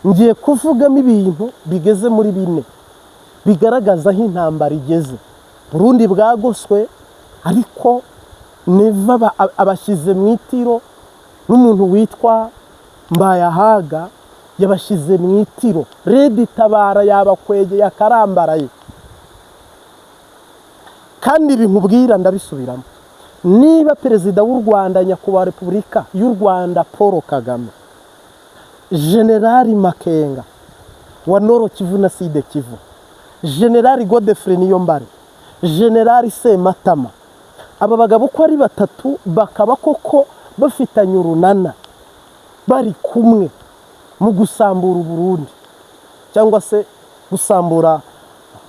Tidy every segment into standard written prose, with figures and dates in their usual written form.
ngiye kuvugamo ibintu bigeze muri bine bigaragaza aho intambara igeze. Burundi bwagoswe ariko neva abashyize mu itiro n'umuntu witwa Mbayahaga yabashyize mu itiro. Red Tabara yabakwege yakarambaraye. Kandi binkubwira ndabisubiramo, niba perezida w'u Rwanda nyakubahwa Repubulika y'u Rwanda Paul Kagame, Generali Makenga wa Noro Kivu na Side Kivu, Generali Godefroid Niyombare, Generali Sematama, aba bagabo uko ari batatu bakaba koko bafitanye urunana bari kumwe mu gusambura Burundi cyangwa se gusambura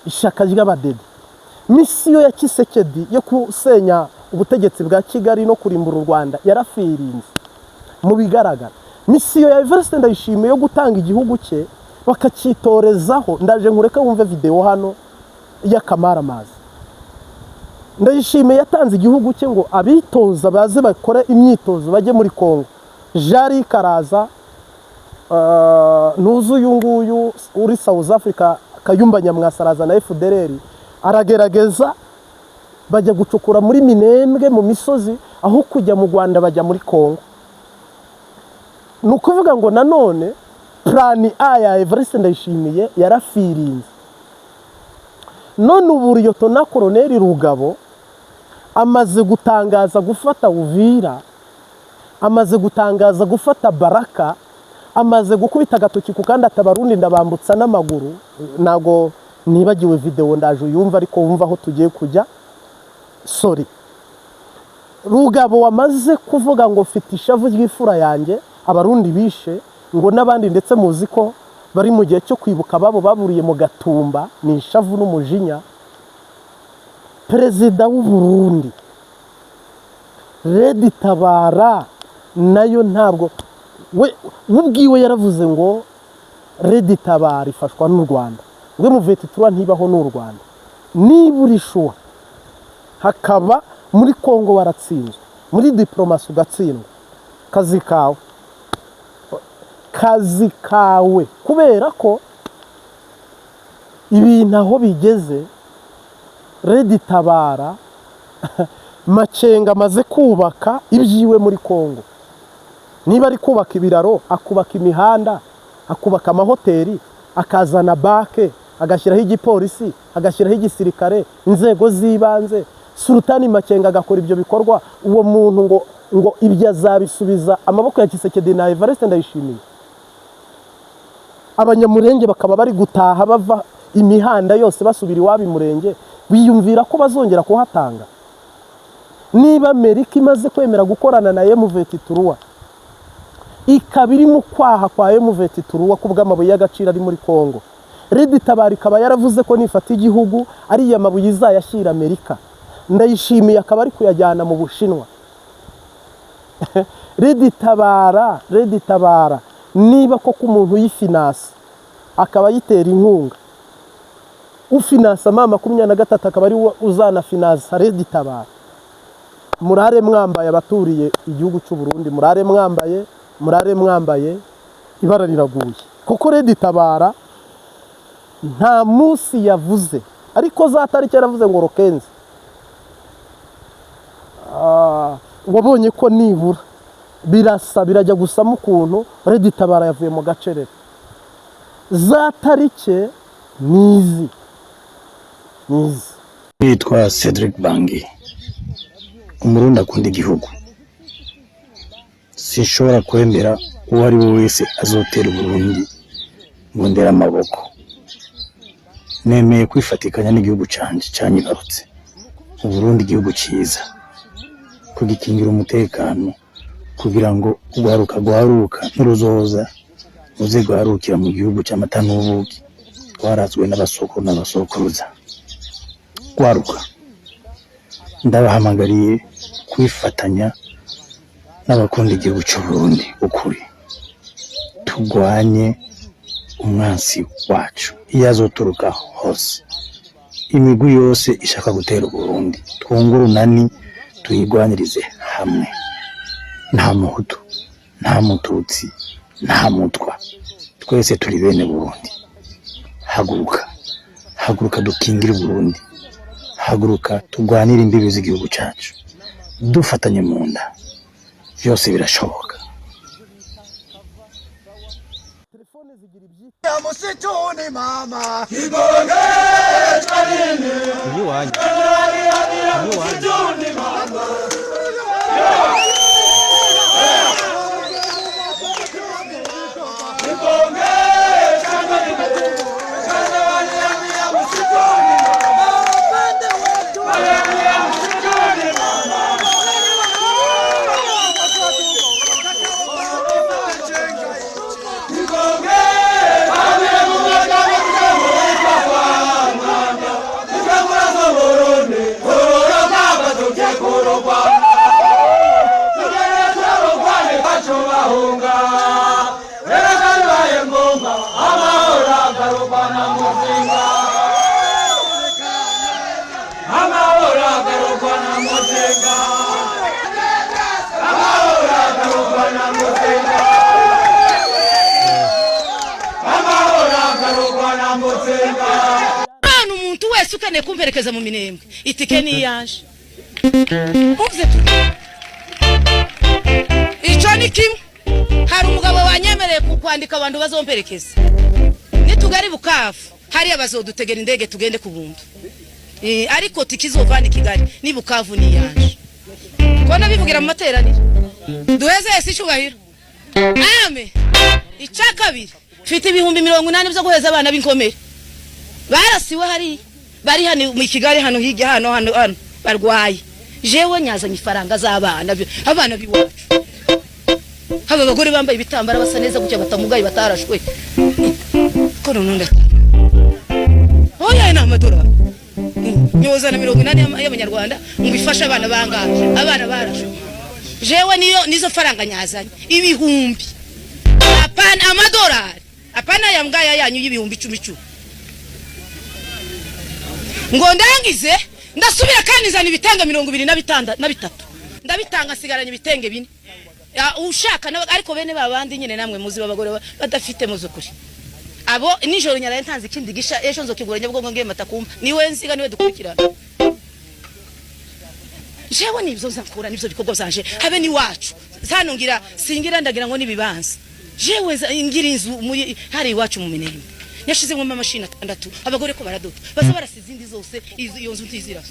ishaka ry'abadede. Misiyo ya Kisekedi yo kusenya ubutegetsi bwa Kigali no kurimbura u Rwanda yarafirinze mu bigaragara. Misiyo ya Evariste Ndayishimiye yo gutanga igihugu cye bakacitorezaho, ndaje nkureka wumve video hano ya Kamaramazi. Ndayishimiye yatanze igihugu cye ngo abitoza baze bakore imyitozo bajye muri Kongo. Jari Karaza nuzu yunguyu uri South Africa Kayumba Nyamwasaraza na FDLR aragerageza bajya gucukura muri Minembwe mu misozi aho kujya mu Rwanda bajya muri Kongo. Nukuvuga ngo nanone plan A ya Evariste Ndayishimiye yarafirinze. None ubu Liyetona Koloneli Rugabo amaze gutangaza gufata Uvira, amaze gutangaza gufata Baraka, amaze gukubita agatoki ku kandi atabarundi ndabambutsa n'amaguru. Nago nibagiwe video ndaje uyumva ariko wumva aho tugiye kujya. Sorry. Rugabo wamaze kuvuga ngo mfite ishavu ry'ifura yanjye abarundi bishe, ngo nabandi ndetse muzi ko bari mu gihe cyo kwibuka babo baburiye mu Gatumba, ni ishavu n'umujinya. Perezida w'u Burundi Red Tabara nayo ntabwo we ubwiwe yaravuze ngo Red Tabara ifashwa n'u Rwanda, we Muvetetura ntibaho n'u Rwanda. Niburi shuwa hakaba muri Kongo waratsinzwe, muri diplomasi ugatsindwa, kazi kawe kubera ko ibintu aho bigeze. Red Tabara Makenga amaze kubaka ibyiwe muri Kongo. Niba ari kubaka ibiraro, akubaka imihanda, akubaka amahoteli, akazana bake, agashyiraho igipolisi, agashyiraho igisirikare, inzego z'ibanze. Sultani Makenga agakora ibyo bikorwa, uwo muntu ngo ibyo azabisubiza amaboko ya Kisekedi na Evariste Ndayishimiye. Abanyamurenge bakaba bari gutaha bava imihanda yose basubira iwabo Murenge, biyumvira ko bazongera kuhatanga. Niba Amerika imaze kwemera gukorana na M23 ikabiri mu kwaha kwa M23 kubw'amabuye y'agaciro ari muri Kongo, Red Tabara ikaba yaravuze ko nifata igihugu ari yamabuye izayashyira Amerika, Ndayishimiye akaba ari kuyajyana mu Bushinwa. Red Tabara niba koko umuntu yifinance akaba yitera inkunga, ufinansa mama 23 akaba ari uzana finance Red Tabara, murare mwambaye abaturiye igihugu cy'u Burundi, murare mwambaye ibara riraguye. Kuko Red Tabara nta munsi yavuze, ariko za tariki yaravuze ngo Rokenzi. Wabonye ko nibura birasa birajya gusama ukuntu Red Tabara yavuye mu gacerere. Za tariki nizi. Nitwa Cedric Bangi, umurundi akunda igihugu. Sinshobora kwemera uwo ari we wese azotera Burundi ngo ndera amaboko. Nemeye kwifatikanya n'igihugu canje canyibarutse. Burundi igihugu cyiza, kugikingira umutekano kugira ngo guharuka n'uruzoza uze guharukira mu gihugu cy'amata n'ubuki twarazwe n'abasoko n'abasokuruza. Gwaruka ndabahamagariye kwifatanya n'abakunda igihugu cy'u Burundi ukuri, tugwanye umwansi wacu iyo azoturuka hose. Imigwi yose ishaka gutera Burundi twungurunani tuyigwanirize hamwe. Nta muhutu, nta mututsi, nta mutwa, twese turi bene Burundi. Haguruka dukingire Burundi, haguruka turwanire imbibi z'igihugu cyacu, dufatanye mu nda, byose birashoboka. Ya msituni mama Kigonge chanini Msituni mama Kigonge chanini umuntu wese ukane kumperekeza mu minembwe itike ni yaje uvuze icyo ni kimwe. Hari umugabo wanyemereye kwandika abantu bazomperekeza nitugari Bukavu hari abazodutegera indege tugende ku Buntu, ariko tikizovana Kigali ni Bukavu ni yaje kona bivugira mu materaniro duheze ese cyubahiro ame icakabiri fite ibihumbi 80 byo guheza abana b'inkomere barasiwe hari bari hano mu Kigali hano hirya hano barwaye jewe nyazanye ifaranga z'abana abana biwacu haba abagore bambaye ibitambara basa neza gutya batamugaye batarashwe ko nonunda oya ina amadora nyoza na 80 y'abanyarwanda ngifasha abana bangaje abana barashwe jewe nizo faranga nyazanye ibihumbi apana amadolari apana ya mgaya yanyu y'ibihumbi 10 ngo ndangize ndasubira kandi zana ibitanga 23 ndabitanga sigaranye ibitenge 4 ushaka ariko bene babandi nyine namwe muzi babagore badafite muzukuri abo nijoro nyara ntanze ikindi gisha ejo nzo kiguranye bwo ngiye matakumba niwe nsiga niwe dukurikirana jewe nibyo nzakura nibyo bikorwa zanje habe ni wacu zanongira singira ndagira ngo nibibanza jewe ngira inzu muri hari iwacu mu Minembwe yashize mu mashini 6 abagore ko baradota basa barasize indi zose iyo nzu ntizira.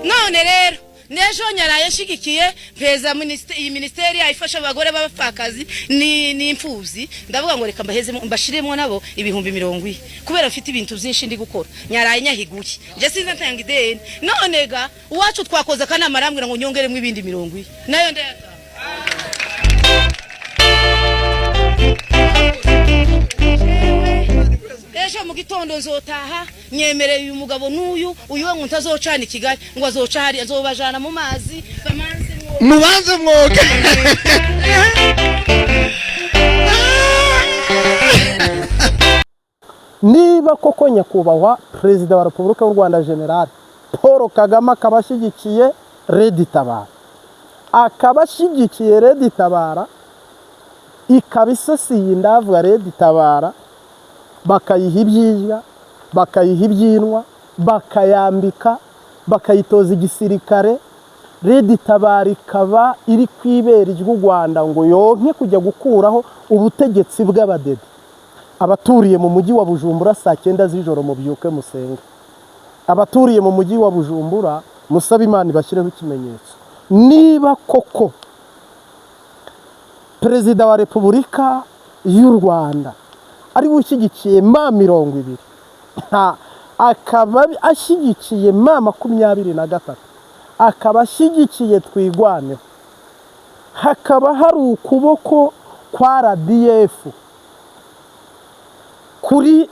None rero nejo nyaraye shigikiye peza ministeri ayifasha abagore b'abapfakazi ni imfuzi ndavuga ngo reka mbaheze mbashiremo nabo ibihumbi 70 kubera afite ibintu byinshi ndi gukora nyaraye nyahiguye je sinza ntanga ideni none ga uwacu twakoza kanama arambwira ngo nyongeremo ibindi 70 nayo ndeta ejo mu gitondo nzotaha nyemereye uyu mugabo n'uyu we ngo ntazocana Kigali ngo azocari azobajana mu mazi mubanze mwoga niba koko nyakubahwa Perezida wa Repubulika y'u Rwanda General Paul Kagame akabashyigikiye Red Tabara akabashyigikiye Red Tabara ikabisasiye ndavuga Red Tabara bakayiha ibyijya bakayiha ibyinwa bakayambika bakayitoza igisirikare Red Tabara ikaba iri kwibera ry'u Rwanda ngo yonke kujya gukuraho ubutegetsi bw'abadede abaturiye mu mujyi wa Bujumbura saa 9 z'ijoro mu byuke musenga abaturiye mu mujyi wa Bujumbura musaba Imana bashyireho ikimenyetso niba koko Perezida wa Repubulika y'u Rwanda ari gushyigikiye ma 20 akaba ashyigikiye ma 23 akaba ashyigikiye twigwane hakaba hari ukuboko kwa RDF kuri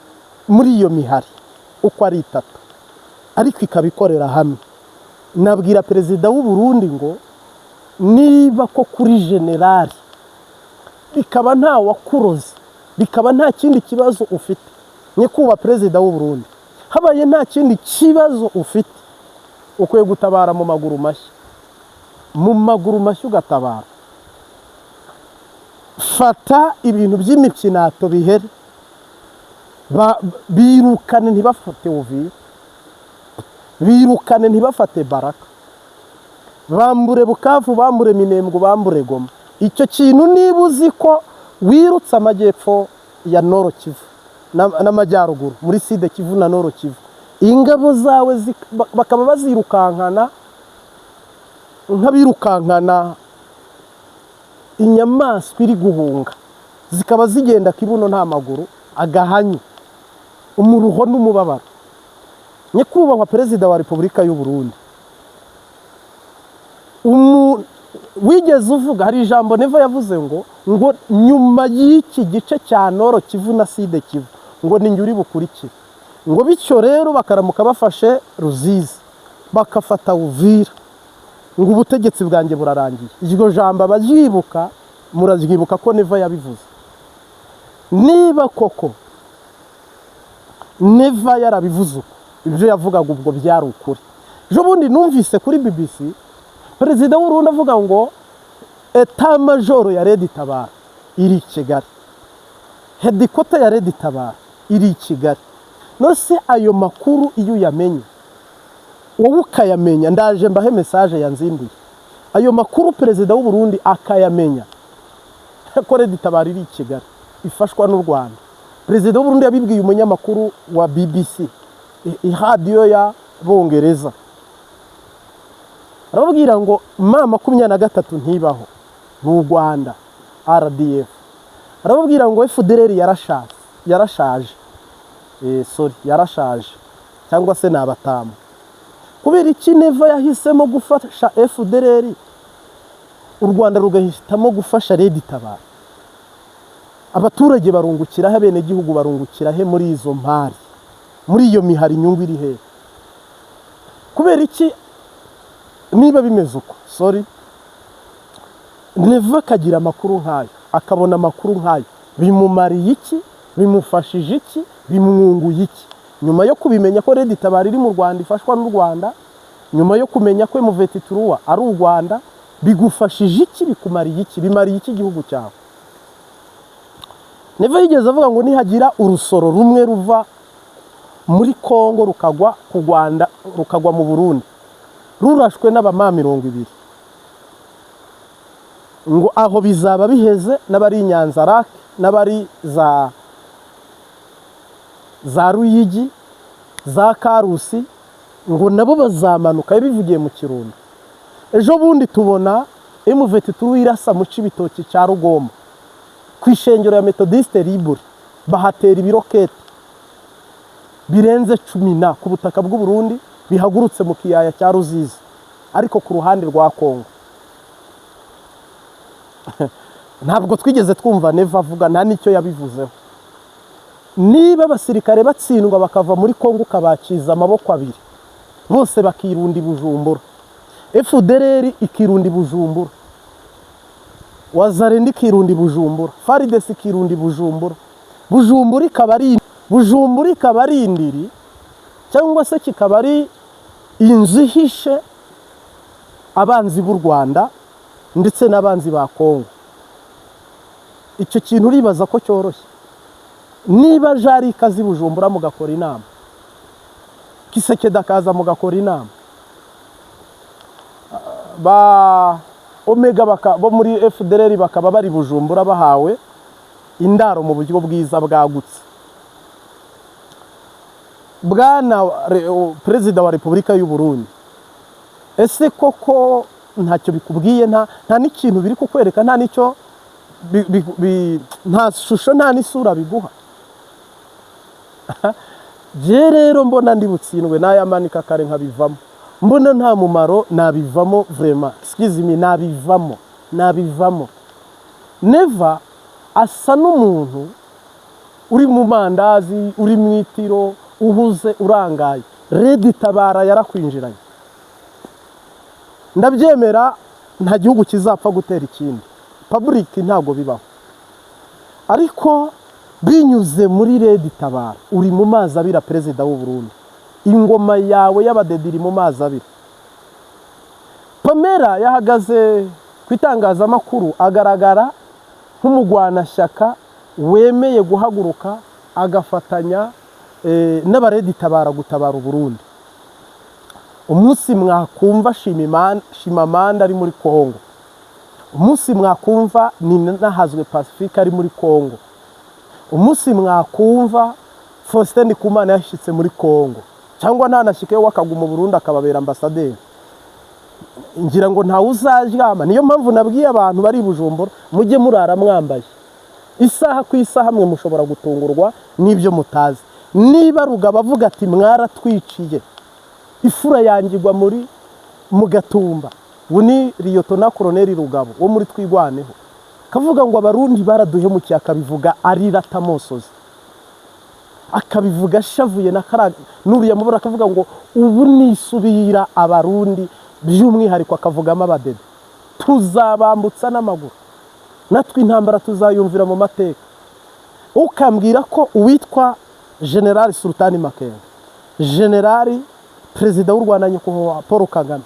muri iyo mihari uko ari 3 ariko ikabikorera hamwe nabwira Perezida w'u Burundi ngo niba ko kuri generali bikaba nta wakuroze bikaba nta kindi kibazo ufite nyekuba Perezida w'u Burundi habaye nta kindi kibazo ufite ukwiye gutabara mu maguru mashya mu maguru mashya ugatabara. Fata ibintu by'imikinato bihere, birukane ntibafate Uvira, birukane ntibafate Baraka, bambure Bukavu, bambure Minembwe, bambure Goma. Icyo kintu niba uzi ko wirutse amajyepfo ya Nord Kivu n'amajyaruguru muri Sud Kivu na Nord Kivu, ingabo zawe bakaba bazirukankana nk'abirukankana inyamaswa iri guhunga, zikaba zigenda kibuno nta maguru, agahanyu, umuruho n'umubabaro. Nyakubahwa Perezida wa Repubulika y'u Burundi, wigeze uvuga, hari ijambo Neva yavuze ngo nyuma y'iki gice cya Nord Kivu na Sud Kivu ngo ni njye uri bukurikire, ngo bityo rero bakaramuka bafashe Ruzizi bakafata Uvira ngo ubutegetsi bwanjye burarangiye. Iryo jambo abajyibuka murazyibuka ko Neva yabivuze. Niba koko Neva yarabivuze uko ibyo yavugaga ubwo byari ukuri, ejo bundi numvise kuri BBC Perezida w'u Burundi avuga ngo eta majoro ya Red Tabara iri Kigali, headquarter ya Red Tabara iri Kigali. Nose ayo makuru iyo yamenye wowe ukayamenya, ndaje mbahe message yanzinduye, ayo makuru Perezida w'u Burundi akayamenya ko Red Tabara iri Kigali ifashwa n'u Rwanda. Perezida w'u Burundi yabibwiye umunyamakuru wa BBC, radio ya Bongereza, arababwira ngo M23 ntibaho mu Rwanda, RDF. Arababwira ngo FDLR yarashaje, yarashaje cyangwa se nabatamu. Kubera iki Neva yahisemo gufasha FDLR, u Rwanda rugahitamo gufasha Red Tabara? Abaturage barungukira he, bene gihugu barungukira he muri izo mpari, muri iyo mihari inyungu iri he? Kubera iki niba bimeze uko, Neva akagira amakuru nk'ayo, akabona amakuru nk'ayo, bimumariye iki, bimufashije iki, bimwunguye iki? Nyuma yo kubimenya ko Red Tabara iri mu Rwanda ifashwa n'u Rwanda, nyuma yo kumenya ko M23 ari u Rwanda, bigufashije iki, bikumariye iki, bimariye iki igihugu cyawe? Neva yigeze avuga ngo nihagira urusoro rumwe ruva muri Kongo rukagwa ku Rwanda, rukagwa mu Burundi, rurashwe n'abama 200, ngo aho bizaba biheze n'abari Nyanza-Lac n'abari za Ruyigi, za Karusi, ngo nabo bazamanuka. Yabivugiye mu Kirundo. Ejo bundi tubona M23 irasa mu Cibitoki cya Rugombo kwishengero ya Methodiste Libre, bahatera ibirokete birenze 10 ku butaka bw'u Burundi, bihagurutse mu kiyaya cya Ruzizi, ariko ku ruhande rwa Kongo. Ntabwo twigeze twumva Neva avuga, nta nicyo yabivuzeho. Niba abasirikare batsindwa bakava muri Kongo ukabakiza amaboko abiri, bose bakirundi Bujumbura, FDLR ikirundi Bujumbura, Wazalendo ikirundi Bujumbura, FARDC ikirundi Bujumbura, Bujumbura ikaba ari indiri, cyangwa se kikaba ari inzu ihishe abanzi b'u Rwanda ndetse n'abanzi ba Kongo. Icyo kintu uribaza ko cyoroshye? Niba jari ikazi Bujumbura mugakora inama, Kiseke dakaza mugakora inama, ba Omega bo muri FDLR bakaba bari Bujumbura bahawe indaro mu buryo bwiza bwagutse, bwana Perezida wa Repubulika y'u Burundi, ese koko ntacyo bikubwiye? Nta n'ikintu biri kukwereka, nta nicyo nta shusho, nta n'isura biguha? Je rero mbona ndi butsindwe n'ayamanika kare nkabivamo, mbona nta mumaro, nabivamo vraiment, excuse me, nabivamo. Neva asa n'umuntu uri mu mandazi, uri mwitiro, uhuze, urangaye. Red Tabara yarakwinjiranye, ndabyemera, nta gihugu kizapfa gutera ikindi, public ntago bibaho, ariko binyuze muri Red Tabara uri mu mazi abira. Perezida w'u Burundi, ingoma yawe y'abadediri mu mazi abira. Pamela yahagaze ku itangazamakuru agaragara nk'umugwanashyaka wemeye guhaguruka agafatanya n'abareditabara gutabara Burundi. Umunsi mwakumva Shimamanda ari muri Kongo, umunsi mwakumva Ninahazwe Pacifique ari muri Kongo, umunsi mwakumva Faustin Ndikumana yashitse muri Kongo, cyangwa ntanashike wakaguma Burundi akababera ambasaderi, ngira ngo ntawe uzaryama. Niyo mpamvu nabwiye abantu bari Bujumbura mujye murara mwambaye isaha ku isaha, mwe mushobora gutungurwa n'ibyo mutazi. Niba Rugabo avuga ati mwaratwiciye, ifura yangirwa muri mu Gatumba, ubu ni Liyetona Koloneli Rugabo wo muri Twigwaneho, kavuga ngo abarundi baraduhemukiye, akabivuga arira tamosozi, akabivuga ashavuye n'uriya mubura, akavuga ngo ubu nisubira abarundi, by'umwihariko akavugamo abadede, tuzabambutsa n'amaguru, natwe intambara tuzayumvira mu mateka. Ukambwira ko uwitwa General Sultani Makenga, General Perezida w'u Rwanda nyakubahwa Paul Kagame,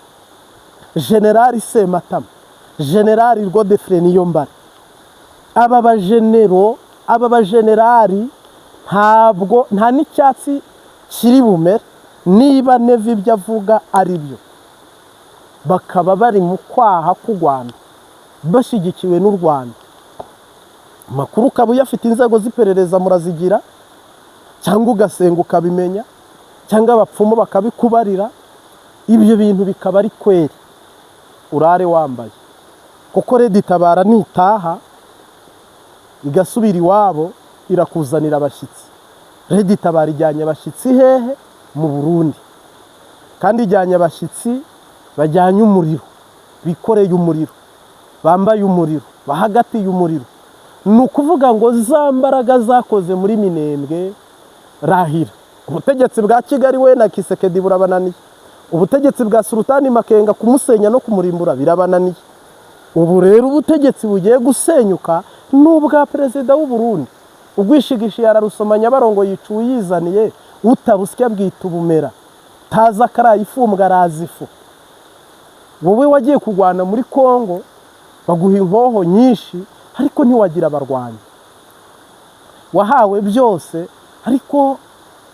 General Sematama, General Godefroid Niyombare, aba bajenerali ntabwo nta n'icyatsi kiri bumere niba Neva ibyo avuga ari byo, bakaba bari mu kwaha k'u Rwanda bashyigikiwe n'u Rwanda. Amakuru ukaba uyafite, inzego z'iperereza murazigira, cyangwa ugasenga ukabimenya, cyangwa abapfumu bakabikubarira, ibyo bintu bikaba ari kweri, urare wambaye. Kuko Reditabara nitaha igasubira iwabo irakuzanira abashyitsi. Reditabara ijyanye abashyitsi hehe? Mu Burundi. Kandi ijyanye abashyitsi bajyanye umuriro, bikoreye umuriro, bambaye umuriro, bahagatiye umuriro. Ni ukuvuga ngo za mbaraga zakoze muri Minembwe, Rahira, ubutegetsi bwa Kigali we na Kisekedi burabananiye, ubutegetsi bwa Sultani Makenga kumusenya no kumurimbura birabananiye. Ubu rero ubutegetsi bugiye gusenyuka n'ubwa perezida w'u Burundi. Ugwishigisha yararusoma Nyabarongo yicu yizaniye, utabusya bwita ubumera, taza karayifumbwa arazifu. Wowe wagiye kurwana muri Kongo baguha inkoho nyinshi, ariko ntiwagira abarwanyi. Wahawe byose ariko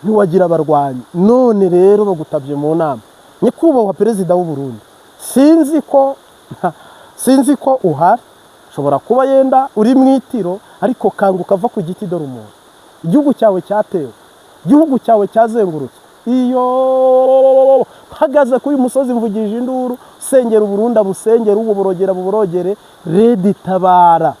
ntiwagira abarwanyi. None rero bagutabye mu nama. Nyakubahwa perezida w'u Burundi, sinzi ko uhari, ushobora kuba yenda uri mwitiro, ariko kanguka va ku giti dore umuntu. Igihugu cyawe cyatewe, igihugu cyawe cyazengurutswe. Iyo hagaze kuri musozi mvugije induru, sengera Burundi abusengera, ubu burogera buborogere. Reditabara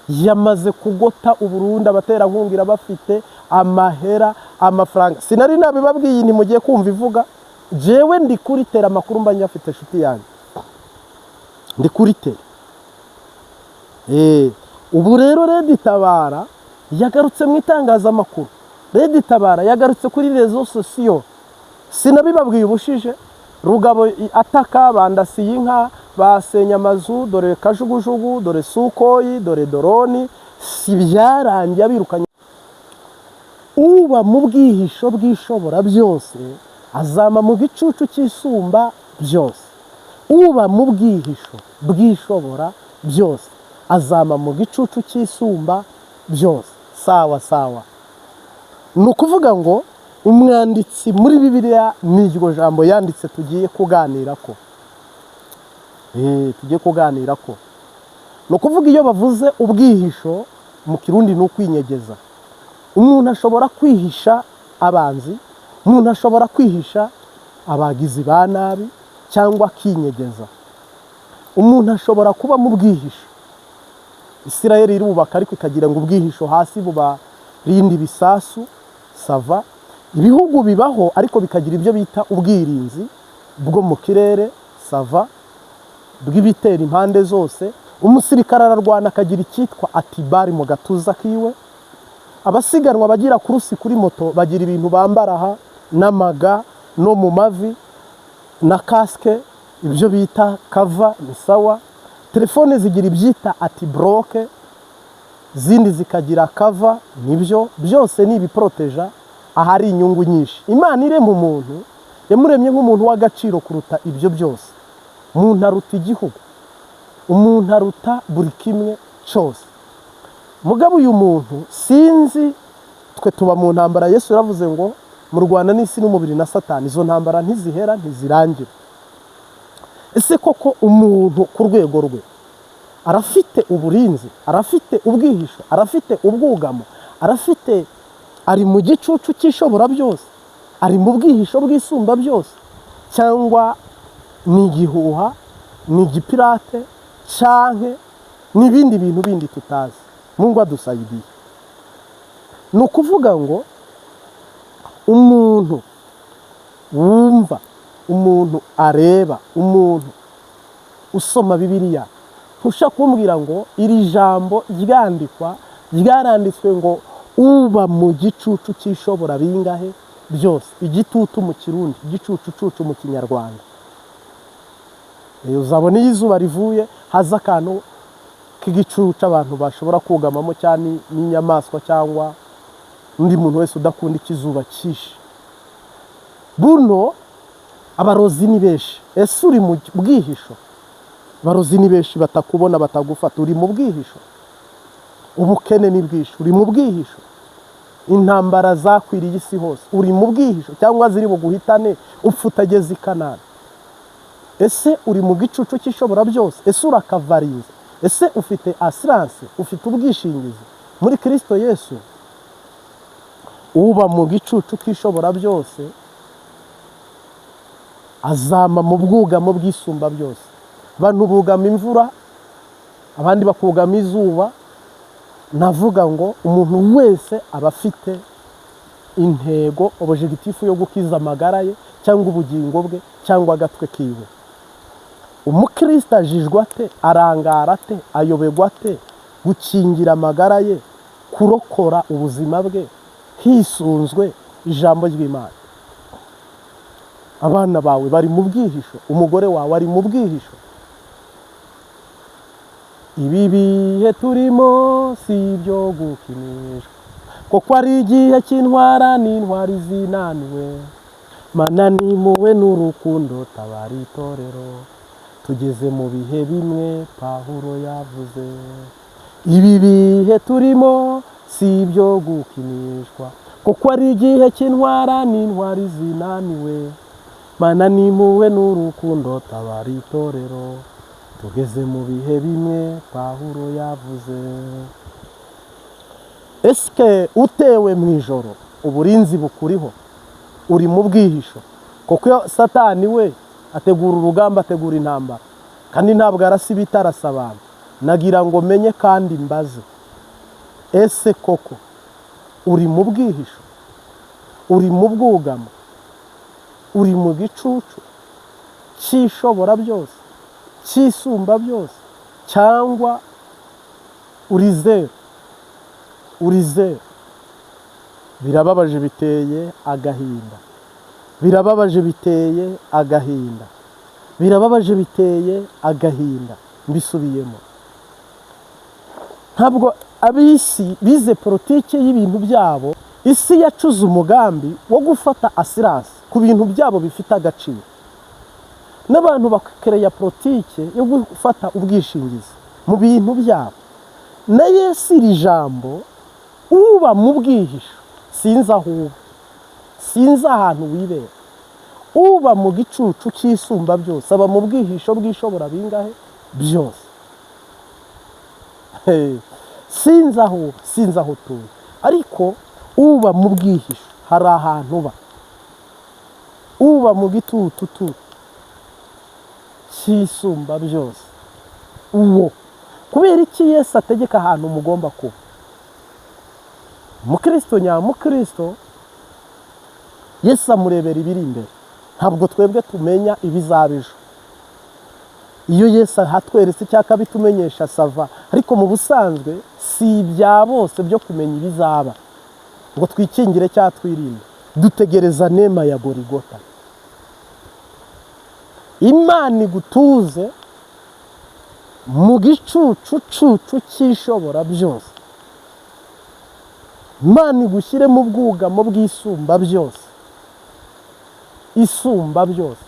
yamaze kugota Uburundi, abatera nkungira bafite amahera, amafaranga. Sinari nabibabwiye ni mugiye kumva ivuga, jewe ndi kuri tera amakuru mba nyafite shuti yanjye, ndi kuri tera. Ubu rero Reditabara yagarutse mu itangazamakuru, Reditabara yagarutse kuri rezo sosiyo. Sinabibabwiye ubushije, Rugabo ataka bandasiye inka, basenya amazu, dore kajugujugu, dore Sukoyi, dore doroni, si byarangiye birukanye. Uba mu bwihisho bw'ishobora byose azama mu gicucu cy'isumba byose. Uba mu bwihisho bw'ishobora byose azama mu gicucu cy'isumba byose. Sawa sawa. Ni ukuvuga ngo umwanditsi muri Bibiliya n'iryo jambo yanditse tugiye kuganira ko. Tugiye kuganira ko. Ni ukuvuga iyo bavuze ubwihisho mu Kirundi ni ukwinyegeza. Umuntu ashobora kwihisha abanzi, umuntu ashobora kwihisha abagizi ba nabi, cyangwa akinyegeza. Umuntu ashobora kuba mu bwihisho. Isirayeli irubaka ariko ikagira ngo ubwihisho hasi buba rindi bisasu, sava. Ibihugu bibaho ariko bikagira ibyo bita ubwirinzi bwo mu kirere, sava, bw'ibitera impande zose. Umusirikare ararwana akagira icyitwa atibari mu gatuza kiwe. Abasiganwa bagira kurusi kuri moto bagira ibintu bambara aha n'amaga no mu mavi na kaske, ibyo bita kava, ni sawa. Telefone zigira ibyita ati broke, zindi zikagira kava, nibyo byose ni ibiproteja ahari inyungu nyinshi. Imana irema umuntu yamuremye nk'umuntu w'agaciro kuruta ibyo byose. umuntu aruta igihugu, umuntu aruta buri kimwe cyose. Mugabo uyu muntu sinzi, twe tuba mu ntambara. Yesu yaravuze ngo mu Rwanda n'isi n'umubiri na Satani, izo ntambara ntizihera ntizirangira. Ese koko umuntu ku rwego rwe arafite uburinzi, arafite ubwihisho, arafite ubwugamo, ari mu gicucu cy'ishobora byose, ari mu bwihisho bw'isumba byose, cyangwa ni igihuha, ni igipirate, canke n'ibindi bintu bindi tutazi? Mungu adusaidiye. Ni ukuvuga ngo umuntu wumva, umuntu areba, umuntu usoma Bibiliya, ntusha kumbwira ngo iri jambo ryaranditswe ngo uba mu gicucu cy'ishobora bingahe byose. Igitutu mu Kirundi, igicucucucu mu Kinyarwanda. Uzabona iyo izuba rivuye haza akantu k'igicucu abantu bashobora kugamamo, cyane n'inyamaswa cyangwa undi muntu wese udakunda ikizuba cyinshi. Buno abarozi ni benshi. Ese uri mu bwihisho? Abarozi ni benshi, batakubona batagufata, uri mu bwihisho. Ubukene ni bwinshi, uri mu bwihisho. Intambara zakwiriye isi hose, uri mu bwihisho, cyangwa ziri buguhitane upfa utageze i Kanani. Ese uri mu gicucu cy'ishobora byose? Ese urakavarinze? Ese ufite assurance, ufite ubwishingizi muri Kristo Yesu? Uba mu gicucu cy'ishobora byose azama mu bwugamo bw'isumba byose. Abantu bugama imvura, abandi bakugama izuba. Navuga ngo umuntu wese aba afite intego, objectif yo gukiza amagara ye cyangwa ubugingo bwe cyangwa agatwe kiwe. Umukristo ajijwe ate? Arangara ate? Ayobegwa ate gukingira amagara ye, kurokora ubuzima bwe hisunzwe ijambo ry'Imana? Abana bawe bari mu bwihisho, umugore wawe ari mu bwihisho. Ibi bihe turimo si ibyo gukinishwa, kuko ari igihe cy'intwara n'intwari zinaniwe. Mana nimuwe n'urukundo tabara itorero, tugeze mu bihe bimwe Pawulo yavuze. Ibi bihe turimo si ibyo gukinishwa, kuko ari igihe cy'intwara n'intwari zinaniwe. Mana nimuwe n'urukundo tabara itorero, tugeze mu bihe bimwe Pawulo yavuze. Eske utewe mu ijoro uburinzi bukuriho? Uri mu bwihisho? Kuko Satani we ategura urugamba, ategura intambara, kandi ntabwo arasibita, arasabana. Nagira ngo menye kandi mbaze, ese koko uri mu bwihisho? Uri mu bwugamo? Uri mu gicucu cy'ishobora byose, cy'isumba byose, cyangwa uri zeru? Uri zeru. Birababaje, biteye agahinda. Birababaje, biteye agahinda. Birababaje, biteye agahinda. Mbisubiyemo. Ntabwo abisi bize politike y'ibintu byabo. Isi yacuze umugambi wo gufata assurance ku bintu byabo bifite agaciro, n'abantu bakereya politike yo gufata ubwishingizi mu bintu byabo. Na Yesu iri jambo uba mu bwihisho, sinzi aho uba, sinzi ahantu wibera. Uba mu gicucu cy'isumba byose, aba mu bwihisho bw'ishobora bingahe byose. Sinzi aho uba, sinzi aho utuye, ariko uba mu bwihisho hari ahantu uba. Uba mu gitutu cy'isumba byose, uwo kubera iki Yesu ategeka ahantu mugomba kuba? Umukristo nyamukristo Yesu amurebera ibiri imbere, ntabwo twebwe tumenya ibizaba ejo. Iyo Yesu ahatweretse cyangwa bitumenyesha sava, ariko mu busanzwe si ibya bose byo kumenya ibizaba ngo twikingire cyangwa twirinde. Dutegereza nema ya Gorigota. Imana igutuze mu gicucu cy'ishobora byose. Imana igushyire mu bwugamo bw'isumba byose, isumba byose.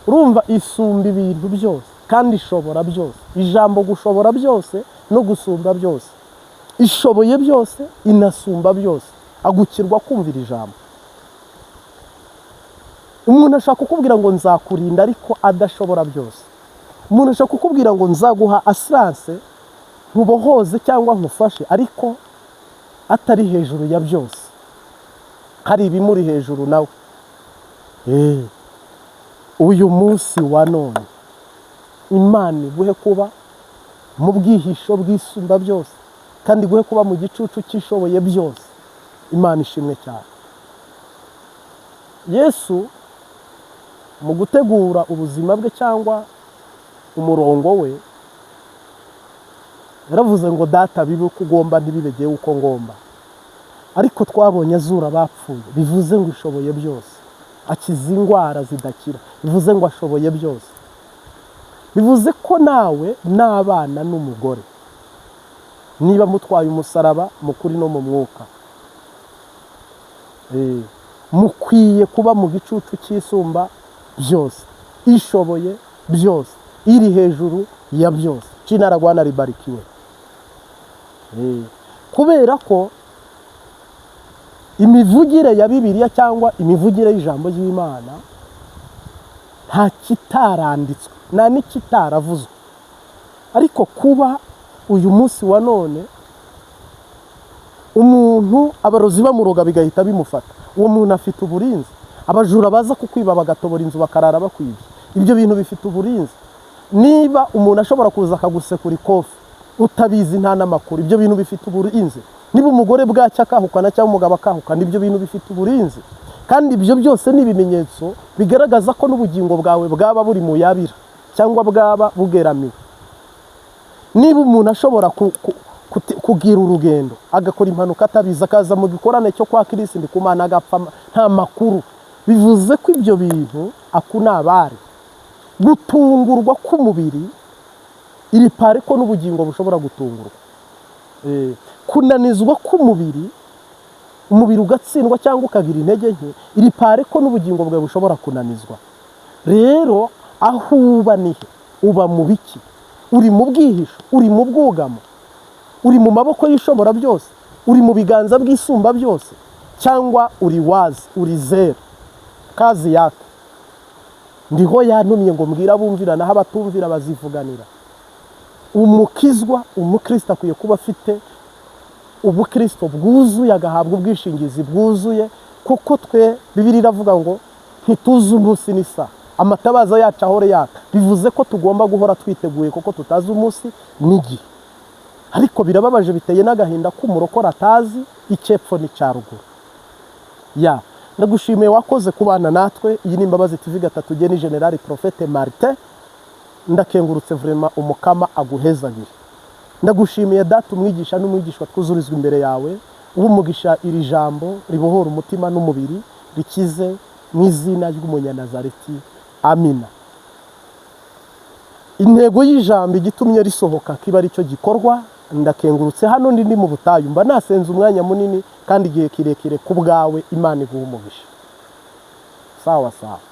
urumva isumba ibintu byose kandi ishobora byose. Ijambo gushobora byose no gusumba byose, ishoboye byose inasumba byose, agukirwa kumvira ijambo. Umuntu ashaka kukubwira ngo nzakurinda ariko adashobora byose. Umuntu ashaka kukubwira ngo nzaguha assurance nkubohoze cyangwa nkufashe ariko atari hejuru ya byose, hari ibimuri hejuru nawe. Uyu munsi wa none Imana iguhe kuba mu bwihisho bw'isumba byose kandi iguhe kuba mu gicucu cyishoboye byose. Imana ishimwe cyane. Yesu mu gutegura ubuzima bwe cyangwa umurongo we yaravuze ngo data bibe uko ugomba ntibibegeye uko ngomba. Ariko twabonye azura abapfuye, bivuze ngo ishoboye byose. Akiza indwara zidakira, bivuze ngo ashoboye byose. Bivuze ko nawe n'abana n'umugore niba mutwaye umusaraba mu kuri no mu mwuka, mukwiye kuba mu gicucu cy'isumba byose, ishoboye byose, iri hejuru ya byose. Jina la Bwana libarikiwe. Kubera ko imivugire ya Bibiliya cyangwa imivugire y'ijambo ry'Imana nta kitaranditswe nta n'ikitaravuzwe. Ariko kuba uyu munsi wa none umuntu abarozi bamuroga bigahita bimufata, uwo muntu afite uburinzi. Abajura baza kukwiba bagatobora inzu bakarara bakwibye, ibyo bintu bifite uburinzi. Niba umuntu ashobora kuza akagusekura ikofi utabizi nta n'amakuru, ibyo bintu bifite uburinzi. Niba umugore bwacya akahukana cyangwa umugabo akahukana, ibyo bintu bifite uburinzi. Kandi ibyo byose ni ibimenyetso bigaragaza ko n'ubugingo bwawe bwaba buri mu yabira cyangwa bwaba bugeramiwe. Niba umuntu ashobora kugira urugendo agakora impanuka atabizi, akaza mu gikorane cyo kwa Kristo ndikumana agapfa nta makuru, bivuze ko ibyo bintu akunabari gutungurwa k'umubiri iri pare ko n'ubugingo bushobora gutungurwa. Kunanizwa k'umubiri, umubiri ugatsindwa cyangwa ukagira intege nke, iri pare ko n'ubugingo bwawe bushobora kunanizwa. Rero aho uba nihe? Uba mu biki? Uri mu bwihisho? Uri mu bwugamo? Uri mu maboko y'ishobora byose? Uri mu biganza bw'isumba byose? Cyangwa uri wazi, uri zero? Kazi yake ndiho yantumye ngo mbwira bumvira naho abatumvira bazivuganira. Umukizwa, umukristo akwiye kuba afite ubukristo bwuzuye, agahabwa ubwishingizi bwuzuye, kuko twe Bibiliya iravuga ngo ntituzi umunsi n'isaha, amatabaza yacu ahore yaka. Bivuze ko tugomba guhora twiteguye kuko tutazi umunsi n'igihe. Ariko birababaje biteye n'agahinda k'umurokora atazi icyepfo n'icyaruguru. Ndagushimiye wakoze kubana natwe. Iyi ni Imbabazi TV gatatu geni General Prophète Martin. Ndakengurutse vraiment umukama aguhezagire. Ndagushimiye data umwigisha n'umwigishwa twuzurizwa imbere yawe, ubumugisha iri jambo ribohora umutima n'umubiri, rikize mu izina ry'umunyanazareti. Amina. Intego y'ijambo igitumye risohoka kiba ari cyo gikorwa. Ndakengurutse hano ndi mu butayu, mba nasenze umwanya munini kandi igihe kirekire ku bwawe. Imana iguhe umugisha. Sawa sawa.